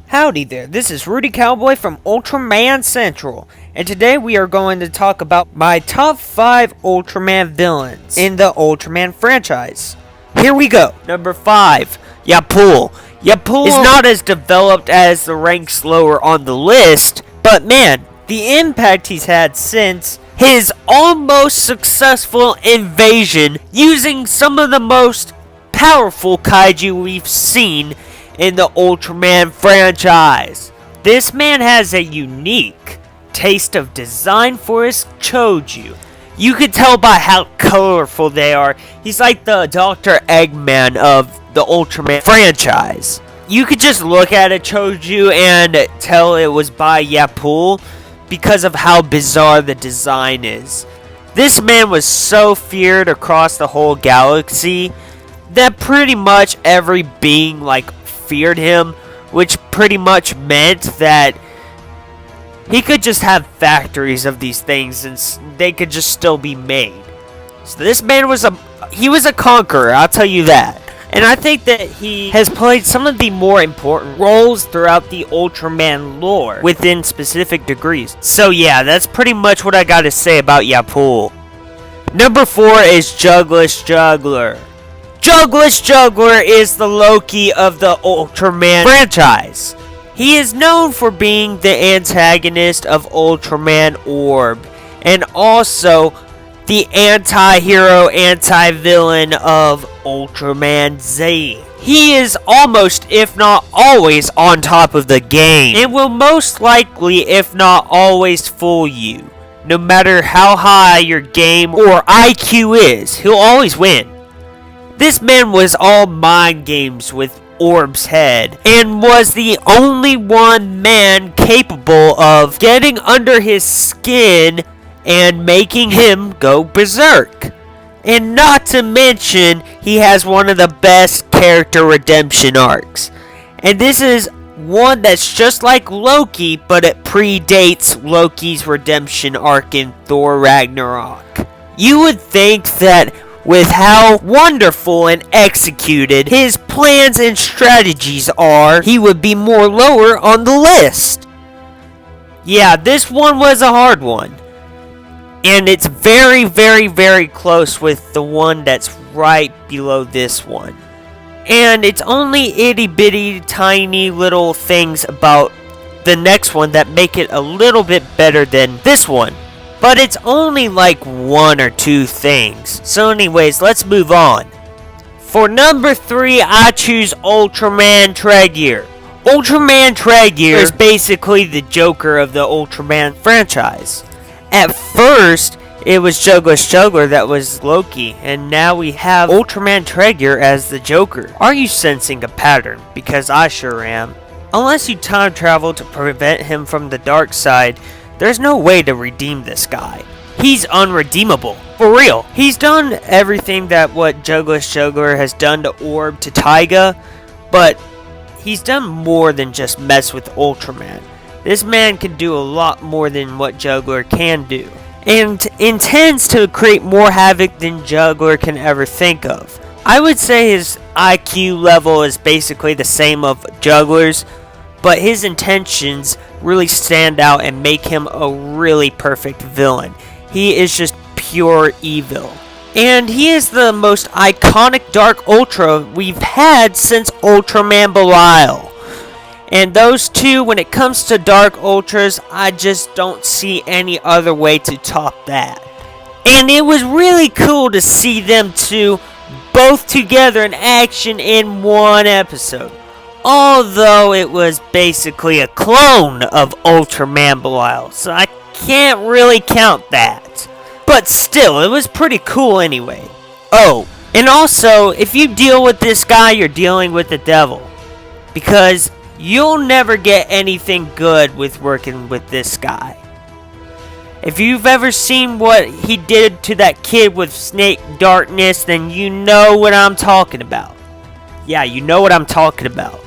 Howdy there, this is Rudy Cowboy from Ultraman Central, and today we are going to talk about my top 5 Ultraman villains in the Ultraman franchise. Here we go. Number 5, Yapul. Yapul is not as developed as the ranks lower on the list, but man, the impact he's had since his almost successful invasion using some of the most powerful kaiju we've seen in the Ultraman franchise. This man has a unique taste of design for his Choju. You can tell by how colorful they are. He's like the Dr. Eggman of the Ultraman franchise. You could just look at a Choju and tell it was by Yapul because of how bizarre the design is. This man was so feared across the whole galaxy that pretty much every being feared him, which pretty much meant that he could just have factories of these things and they could just still be made. So this man was a conqueror, I'll tell you that. And I think that he has played some of the more important roles throughout the Ultraman lore within specific degrees. So yeah, that's pretty much what I gotta say about Yapul. Number 4 is Jugless Juggler. Jugless Juggler is the Loki of the Ultraman franchise. He is known for being the antagonist of Ultraman Orb, and also the anti-hero, anti-villain of Ultraman Z. He is almost, if not always, on top of the game, and will most likely, if not always, fool you. No matter how high your game or IQ is, he'll always win. This man was all mind games with Orb's head, and was the only one man capable of getting under his skin and making him go berserk. And not to mention, he has one of the best character redemption arcs. And this is one that's just like Loki, but it predates Loki's redemption arc in Thor Ragnarok. You would think that with how wonderful and executed his plans and strategies are, he would be more lower on the list. Yeah, this one was a hard one. And it's very, very, very close with the one that's right below this one. And it's only itty bitty tiny little things about the next one that make it a little bit better than this one. But it's only like 1 or 2 things. So anyways, let's move on. For number 3, I choose Ultraman Tregear. Ultraman Tregear is basically the Joker of the Ultraman franchise. At first, it was Jugless Juggler that was Loki, and now we have Ultraman Tregear as the Joker. Are you sensing a pattern? Because I sure am. Unless you time travel to prevent him from the dark side, there's no way to redeem this guy. He's unredeemable. For real. He's done everything that what Jugless Juggler has done to Orb to Taiga, but he's done more than just mess with Ultraman. This man can do a lot more than what Juggler can do, and intends to create more havoc than Juggler can ever think of. I would say his IQ level is basically the same of Juggler's, but his intentions really stand out and make him a really perfect villain. He is just pure evil. And he is the most iconic Dark Ultra we've had since Ultraman Belial. And those two, when it comes to Dark Ultras, I just don't see any other way to top that. And it was really cool to see them two both together in action in one episode. Although it was basically a clone of Ultraman Belial, so I can't really count that. But still, it was pretty cool anyway. Oh, and also, if you deal with this guy, you're dealing with the devil. Because you'll never get anything good with working with this guy. If you've ever seen what he did to that kid with Snake Darkness, then you know what I'm talking about. Yeah, you know what I'm talking about.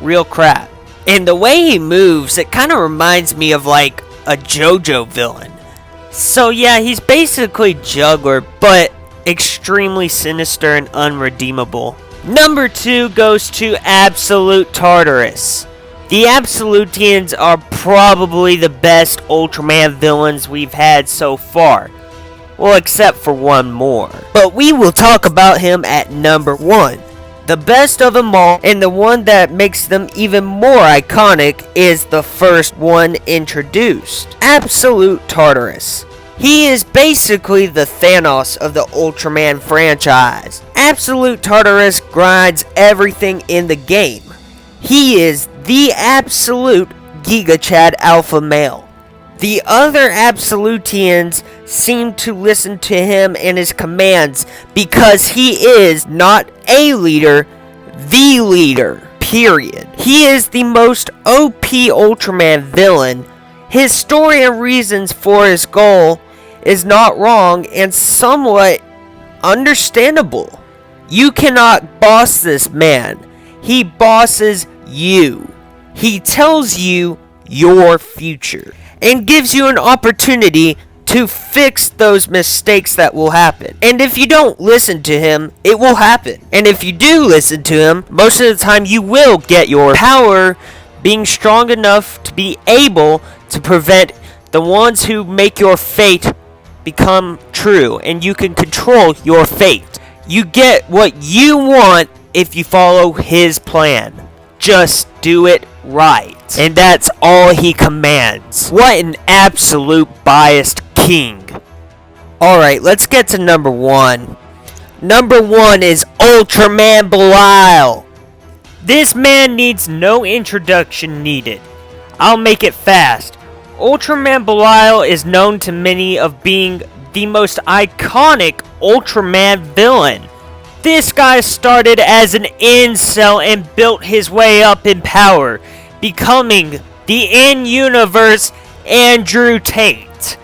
Real crap. And the way he moves, it kind of reminds me of like a JoJo villain. So yeah, he's basically Juggler, but extremely sinister and unredeemable. Number 2 goes to Absolute Tartarus. The Absolutians are probably the best Ultraman villains we've had so far. Well, except for one more. But we will talk about him at number 1. The best of them all, and the one that makes them even more iconic, is the first one introduced. Absolute Tartarus. He is basically the Thanos of the Ultraman franchise. Absolute Tartarus grinds everything in the game. He is the absolute Giga Chad alpha male. The other Absolutians seem to listen to him and his commands because he is not a leader, the leader, period. He is the most OP Ultraman villain. His story and reasons for his goal is not wrong and somewhat understandable. You cannot boss this man. He bosses you. He tells you your future and gives you an opportunity to fix those mistakes that will happen. And if you don't listen to him, it will happen. And if you do listen to him, most of the time you will get your power being strong enough to be able to prevent the ones who make your fate become true, and you can control your fate. You get what you want if you follow his plan. Just do it right. And that's all he commands. What an absolute biased king. Alright, let's get to number 1. Number 1 is Ultraman Belial. This man needs no introduction needed. I'll make it fast. Ultraman Belial is known to many of being the most iconic Ultraman villain. This guy started as an incel and built his way up in power, becoming the in-universe Andrew Tate,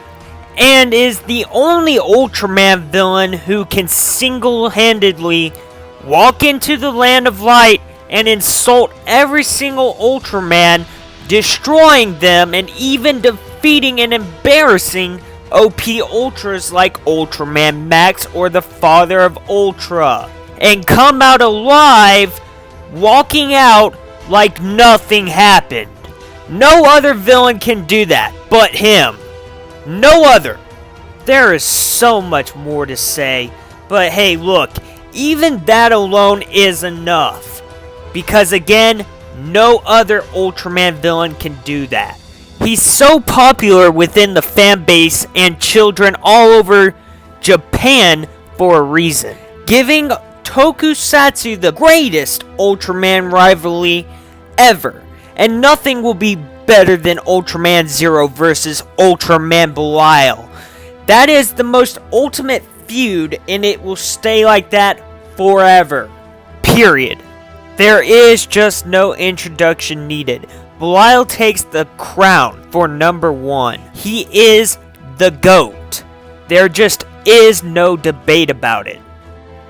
and is the only Ultraman villain who can single-handedly walk into the Land of Light and insult every single Ultraman, destroying them and even defeating and embarrassing OP Ultras like Ultraman Max or the Father of Ultra, and come out alive, walking out like nothing happened. No other villain can do that but him. No other. There is so much more to say, but hey, look, even that alone is enough. Because again, no other Ultraman villain can do that. He's so popular within the fan base and children all over Japan for a reason, giving Tokusatsu the greatest Ultraman rivalry ever. And nothing will be better than Ultraman Zero versus Ultraman Belial. That is the most ultimate feud, and it will stay like that forever. Period. There is just no introduction needed. Belial takes the crown for number 1. He is the GOAT. There just is no debate about it.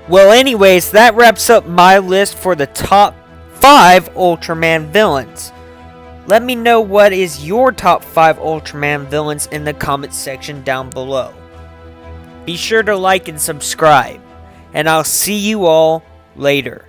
Well, anyways, that wraps up my list for the top 5 Ultraman villains. Let me know what is your top 5 Ultraman villains in the comment section down below. Be sure to like and subscribe, and I'll see you all later.